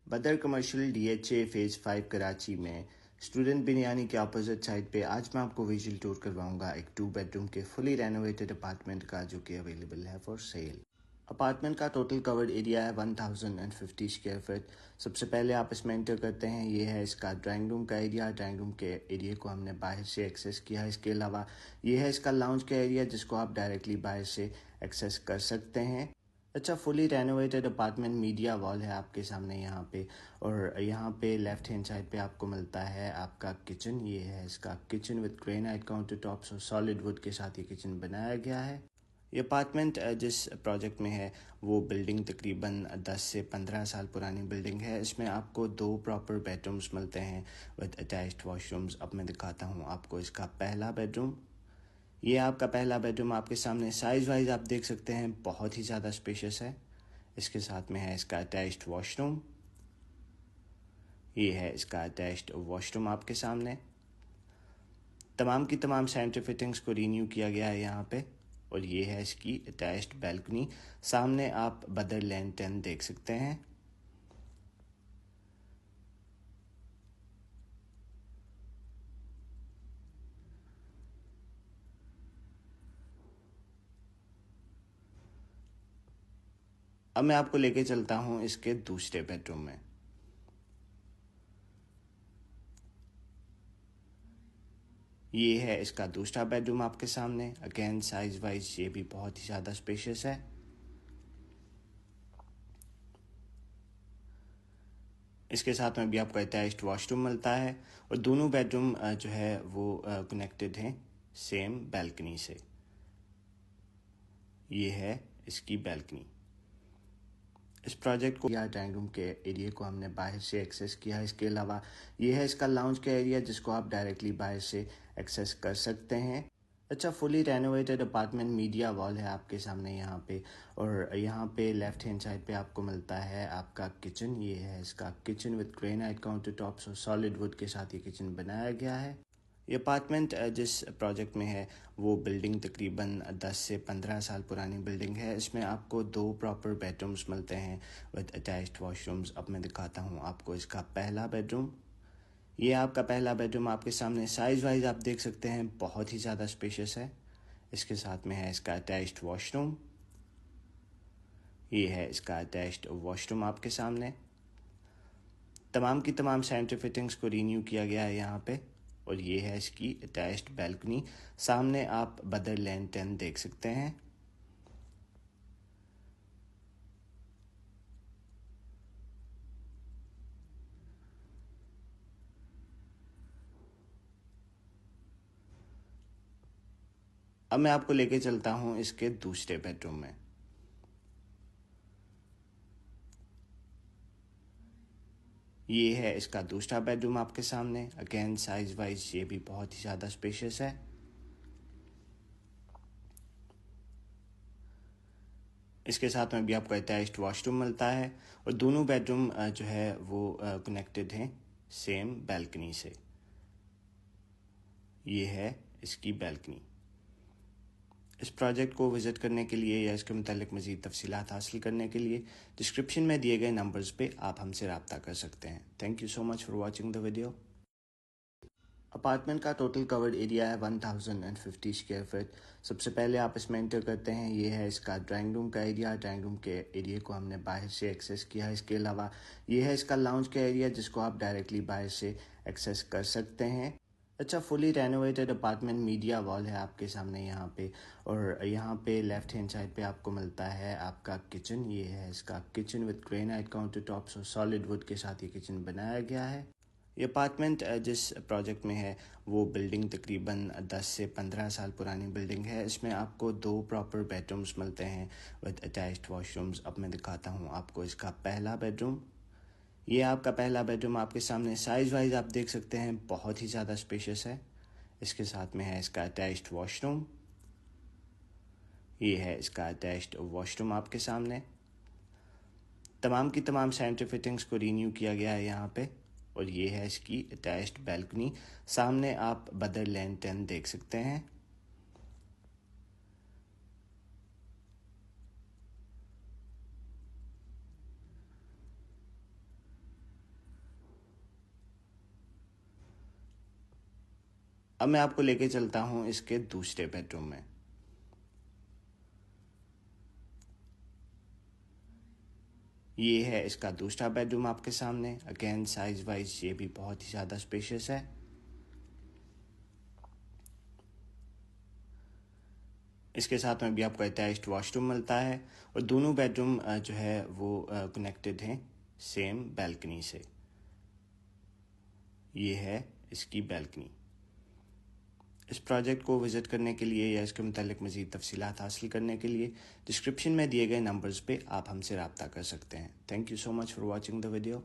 बदर commercial DHA phase 5 Karachi में student biryani के अपोजिट साइड पे आज मैं आपको विजुअल टूर करवाऊंगा एक 2 बेडरूम के फुली रेनोवेटेड अपार्टमेंट का जो कि अवेलेबल है फॉर सेल। अपार्टमेंट का टोटल कवर्ड एरिया है 1050 स्क्वायर फीट। सबसे पहले आप इसमें एंटर करते हैं, ये है इसका ड्राइंग रूम का एरिया। ड्राइंग रूम के एरिया को हमने बाहर से एक्सेस किया है। इसके अलावा ये है इसका लाउंज का एरिया जिसको आप डायरेक्टली बाहर से एक्सेस कर सकते हैं। अच्छा, fully renovated apartment, media wall है आपके सामने यहाँ पे, और यहाँ पे लेफ्ट हैंड साइड पे आपको मिलता है आपका किचन। ये है इसका kitchen with granite counter tops और सॉलिड वुड के साथ ये किचन बनाया गया है। ये अपार्टमेंट जिस प्रोजेक्ट में है वो बिल्डिंग तकरीबन 10 से 15 साल पुरानी बिल्डिंग है। इसमें आपको 2 प्रॉपर बेडरूम्स मिलते हैं विद अटैच्ड वॉशरूम्स। अब मैं दिखाता हूँ आपको इसका पहला बेडरूम। ये आपका पहला बेडरूम आपके सामने। साइज़ वाइज आप देख सकते हैं बहुत ही ज़्यादा स्पेशियस है। इसके साथ में है इसका अटैच्ड वॉशरूम। ये है इसका अटैच्ड वॉशरूम आपके सामने। तमाम की तमाम सेंटर फिटिंग्स को रीन्यू किया गया है यहाँ पे। और ये है इसकी अटैच्ड बैल्कनी। सामने आप बदर लैंड 10 देख सकते हैं। अब मैं आपको लेके चलता हूँ इसके दूसरे बेडरूम में। ये है इसका दूसरा बेडरूम आपके सामने। अगेन साइज वाइज ये भी बहुत ही ज़्यादा स्पेशियस है। इसके साथ में भी आपको अटैच्ड वॉशरूम मिलता है और दोनों बेडरूम जो है वो कनेक्टेड हैं सेम बैल्कनी से। ये है इसकी बैल्कनी। इस प्रोजेक्ट को या ड्राइंग रूम के एरिया को हमने बाहर से एक्सेस किया है। इसके अलावा ये है इसका लाउंज का एरिया जिसको आप डायरेक्टली बाहर से एक्सेस कर सकते हैं। अच्छा, fully renovated apartment, media wall है आपके सामने यहाँ पे, और यहाँ पे लेफ्ट हैंड साइड पे आपको मिलता है आपका किचन। ये है इसका kitchen with granite counter tops और सॉलिड वुड के साथ ये किचन बनाया गया है। ये अपार्टमेंट जिस प्रोजेक्ट में है वो बिल्डिंग तकरीबन 10 से 15 साल पुरानी बिल्डिंग है। इसमें आपको 2 प्रॉपर बेडरूम्स मिलते हैं विद अटैच्ड वॉशरूम्स। अब मैं दिखाता हूँ आपको इसका पहला बेडरूम। ये आपका पहला बेडरूम आपके सामने। साइज़ वाइज आप देख सकते हैं बहुत ही ज़्यादा स्पेशियस है। इसके साथ में है इसका अटैच्ड वॉशरूम। ये है इसका अटैच्ड वॉशरूम आपके सामने। तमाम की तमाम सेंटर फिटिंग्स को रीन्यू किया गया है यहाँ पे। और ये है इसकी अटैच्ड बैल्कनी। सामने आप बदर लैंड 10 देख सकते हैं। अब मैं आपको लेके चलता हूँ इसके दूसरे बेडरूम में। ये है इसका दूसरा बेडरूम आपके सामने। अगेन साइज वाइज ये भी बहुत ही ज़्यादा स्पेशियस है। इसके साथ में भी आपको अटैच्ड वॉशरूम मिलता है और दोनों बेडरूम जो है वो कनेक्टेड हैं सेम बैल्कनी से। ये है इसकी बैल्कनी। इस प्रोजेक्ट को विज़िट करने के लिए या इसके मुतालिक मज़ीद तफसीलात हासिल करने के लिए डिस्क्रिप्शन में दिए गए नंबर्स पे आप हमसे रब्ता कर सकते हैं। Thank you so much for watching the video. Apartment का टोटल कवर्ड एरिया है 1050 स्क्वायर फीट। सबसे पहले आप इसमें एंटर करते हैं, ये है इसका ड्राइंग रूम का एरिया। ड्राइंग रूम के एरिया को हमने बाहर से एक्सेस किया है। इसके अलावा ये है इसका लाउंज का एरिया जिसको आप डायरेक्टली बाहर से एक्सेस कर सकते हैं। अच्छा, fully renovated apartment, media wall है आपके सामने यहाँ पे, और यहाँ पे लेफ्ट हैंड साइड पे आपको मिलता है आपका किचन। ये है इसका kitchen with granite counter tops और सॉलिड वुड के साथ ये किचन बनाया गया है। ये अपार्टमेंट जिस प्रोजेक्ट में है वो बिल्डिंग तकरीबन 10 से 15 साल पुरानी बिल्डिंग है। इसमें आपको 2 प्रॉपर बेडरूम्स मिलते हैं विद अटैच्ड वॉशरूम्स। अब मैं दिखाता हूँ आपको इसका पहला बेडरूम। ये आपका पहला बेडरूम आपके सामने। साइज़ वाइज आप देख सकते हैं बहुत ही ज़्यादा स्पेशियस है। इसके साथ में है इसका अटैच्ड वॉशरूम। ये है इसका अटैच्ड वॉशरूम आपके सामने। तमाम की तमाम सेंटर फिटिंग्स को रीन्यू किया गया है यहाँ पे। और ये है इसकी अटैच्ड बैल्कनी। सामने आप बदर लैंड 10 देख सकते हैं। अब मैं आपको लेके चलता हूँ इसके दूसरे बेडरूम में। ये है इसका दूसरा बेडरूम आपके सामने। अगेन साइज वाइज ये भी बहुत ही ज़्यादा स्पेशियस है। इसके साथ में भी आपको अटैच्ड वॉशरूम मिलता है और दोनों बेडरूम जो है वो कनेक्टेड हैं सेम बैल्कनी से। ये है इसकी बैल्कनी। इस प्रोजेक्ट को विज़िट करने के लिए या इसके मुतालिक मज़ीद तफसीलात हासिल करने के लिए डिस्क्रिप्शन में दिए गए नंबर्स पे आप हमसे रब्ता कर सकते हैं। Thank you so much for watching the video.